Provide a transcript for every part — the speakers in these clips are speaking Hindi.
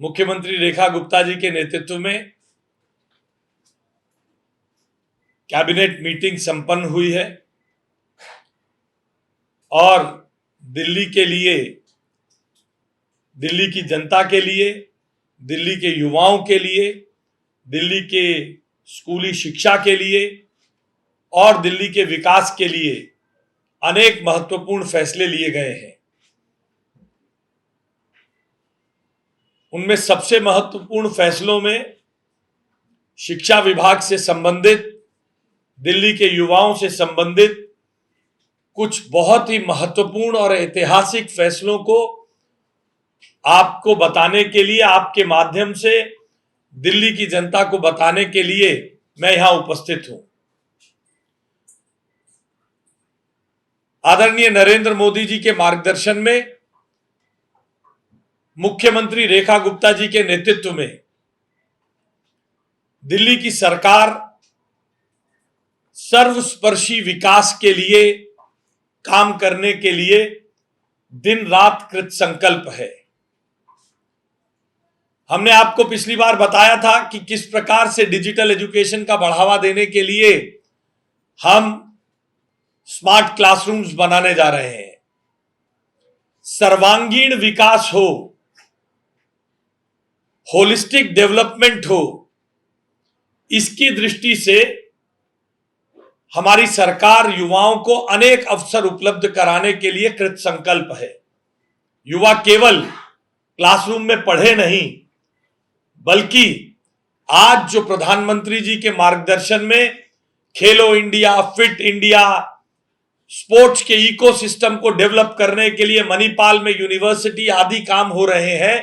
मुख्यमंत्री रेखा गुप्ता जी के नेतृत्व में कैबिनेट मीटिंग संपन्न हुई है और दिल्ली के लिए, दिल्ली की जनता के लिए, दिल्ली के युवाओं के लिए, दिल्ली के स्कूली शिक्षा के लिए और दिल्ली के विकास के लिए अनेक महत्वपूर्ण फैसले लिए गए हैं। उनमें सबसे महत्वपूर्ण फैसलों में शिक्षा विभाग से संबंधित, दिल्ली के युवाओं से संबंधित कुछ बहुत ही महत्वपूर्ण और ऐतिहासिक फैसलों को आपको बताने के लिए, आपके माध्यम से दिल्ली की जनता को बताने के लिए मैं यहां उपस्थित हूं। आदरणीय नरेंद्र मोदी जी के मार्गदर्शन में, मुख्यमंत्री रेखा गुप्ता जी के नेतृत्व में दिल्ली की सरकार सर्वस्पर्शी विकास के लिए काम करने के लिए दिन रात कृत संकल्प है। हमने आपको पिछली बार बताया था कि किस प्रकार से डिजिटल एजुकेशन का बढ़ावा देने के लिए हम स्मार्ट क्लासरूम्स बनाने जा रहे हैं। सर्वांगीण विकास हो, होलिस्टिक डेवलपमेंट हो, इसकी दृष्टि से हमारी सरकार युवाओं को अनेक अवसर उपलब्ध कराने के लिए कृत संकल्प है। युवा केवल क्लासरूम में पढ़े नहीं, बल्कि आज जो प्रधानमंत्री जी के मार्गदर्शन में खेलो इंडिया, फिट इंडिया, स्पोर्ट्स के इकोसिस्टम को डेवलप करने के लिए मणिपाल में यूनिवर्सिटी आदि काम हो रहे हैं,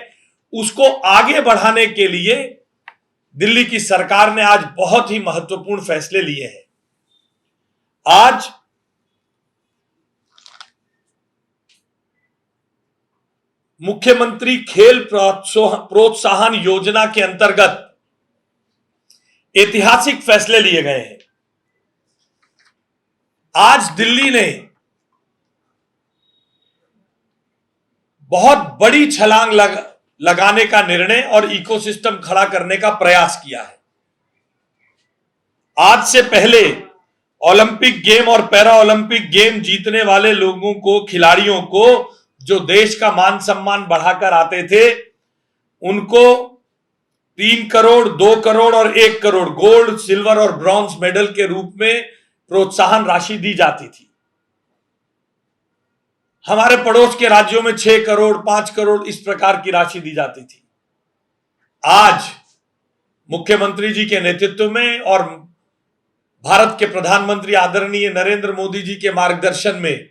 उसको आगे बढ़ाने के लिए दिल्ली की सरकार ने आज बहुत ही महत्वपूर्ण फैसले लिए हैं। आज मुख्यमंत्री खेल प्रोत्साहन योजना के अंतर्गत ऐतिहासिक फैसले लिए गए हैं। आज दिल्ली ने बहुत बड़ी छलांग लगाने का निर्णय और इकोसिस्टम खड़ा करने का प्रयास किया है। आज से पहले ओलंपिक गेम और पैरा ओलंपिक गेम जीतने वाले लोगों को, खिलाड़ियों को, जो देश का मान सम्मान बढ़ाकर आते थे, उनको 3 करोड़, 2 करोड़ और 1 करोड़ गोल्ड, सिल्वर और ब्रॉन्ज मेडल के रूप में प्रोत्साहन राशि दी जाती थी। हमारे पड़ोस के राज्यों में 6 करोड़, 5 करोड़ इस प्रकार की राशि दी जाती थी। आज मुख्यमंत्री जी के नेतृत्व में और भारत के प्रधानमंत्री आदरणीय नरेंद्र मोदी जी के मार्गदर्शन में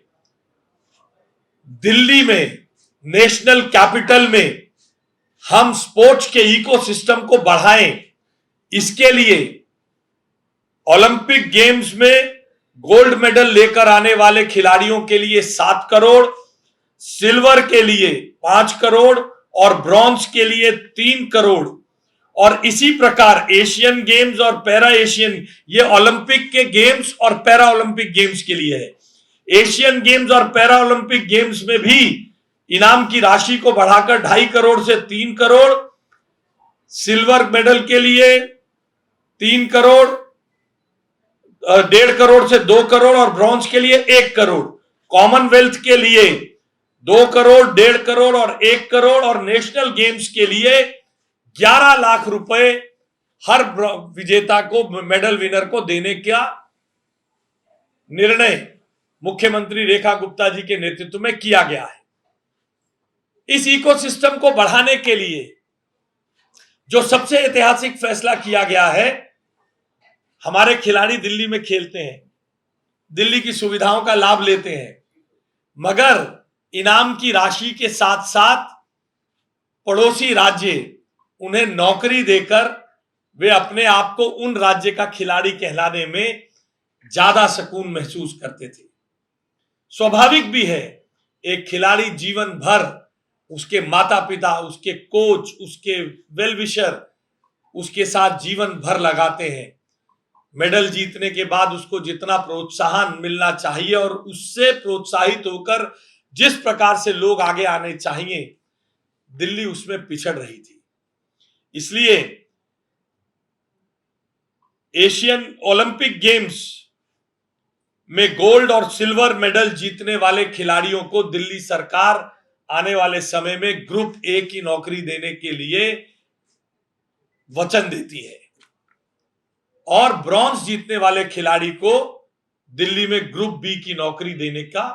दिल्ली में, नेशनल कैपिटल में हम स्पोर्ट्स के इकोसिस्टम को बढ़ाएं। इसके लिए ओलंपिक गेम्स में गोल्ड मेडल लेकर आने वाले खिलाड़ियों के लिए 7 करोड़, सिल्वर के लिए 5 करोड़ और ब्रॉन्ज के लिए 3 करोड़, और इसी प्रकार एशियन गेम्स और पैरा एशियन, ये ओलंपिक के गेम्स और पैरा ओलंपिक गेम्स के लिए है। एशियन गेम्स और पैरा ओलंपिक गेम्स में भी इनाम की राशि को बढ़ाकर 2.5 करोड़ से 3 करोड़, सिल्वर मेडल के लिए 3 करोड़, 1.5 करोड़ से 2 करोड़ और ब्रॉन्ज के लिए 1 करोड़, कॉमनवेल्थ के लिए 2 करोड़, 1.5 करोड़ और 1 करोड़, और नेशनल गेम्स के लिए 11 लाख रुपए हर विजेता को, मेडल विनर को देने का निर्णय मुख्यमंत्री रेखा गुप्ता जी के नेतृत्व में किया गया है। इस इकोसिस्टम को बढ़ाने के लिए जो सबसे ऐतिहासिक फैसला किया गया है, हमारे खिलाड़ी दिल्ली में खेलते हैं, दिल्ली की सुविधाओं का लाभ लेते हैं, मगर इनाम की राशि के साथ साथ पड़ोसी राज्य उन्हें नौकरी देकर वे अपने आप को उन राज्य का खिलाड़ी कहलाने में ज्यादा सुकून महसूस करते थे। स्वाभाविक भी है, एक खिलाड़ी जीवन भर उसके माता पिता, उसके कोच, उसके वेल विशर उसके साथ जीवन भर लगाते हैं। मेडल जीतने के बाद उसको जितना प्रोत्साहन मिलना चाहिए और उससे प्रोत्साहित होकर जिस प्रकार से लोग आगे आने चाहिए, दिल्ली उसमें पिछड़ रही थी। इसलिए एशियन ओलंपिक गेम्स में गोल्ड और सिल्वर मेडल जीतने वाले खिलाड़ियों को दिल्ली सरकार आने वाले समय में ग्रुप ए की नौकरी देने के लिए वचन देती है और ब्रॉन्ज जीतने वाले खिलाड़ी को दिल्ली में ग्रुप बी की नौकरी देने का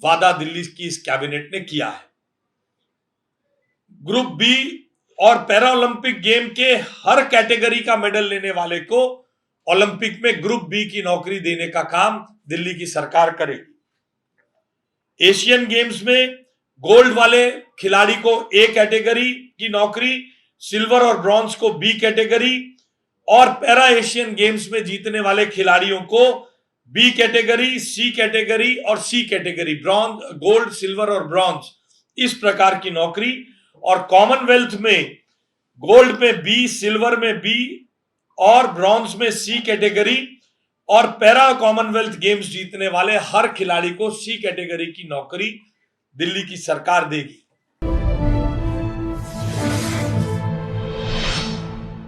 वादा दिल्ली की इस कैबिनेट ने किया है। ग्रुप बी और पैरा ओलंपिक गेम के हर कैटेगरी का मेडल लेने वाले को ओलंपिक में ग्रुप बी की नौकरी देने का काम दिल्ली की सरकार करेगी। एशियन गेम्स में गोल्ड वाले खिलाड़ी को ए कैटेगरी की नौकरी, सिल्वर और ब्रॉन्ज को बी कैटेगरी और पैरा एशियन गेम्स में जीतने वाले खिलाड़ियों को बी कैटेगरी, सी कैटेगरी और सी कैटेगरी, ब्रॉन्ज, गोल्ड, सिल्वर और ब्रॉन्ज, इस प्रकार की नौकरी। और कॉमनवेल्थ में गोल्ड में बी, सिल्वर में बी और ब्रॉन्ज में सी कैटेगरी और पैरा कॉमनवेल्थ गेम्स जीतने वाले हर खिलाड़ी को सी कैटेगरी की नौकरी दिल्ली की सरकार देगी।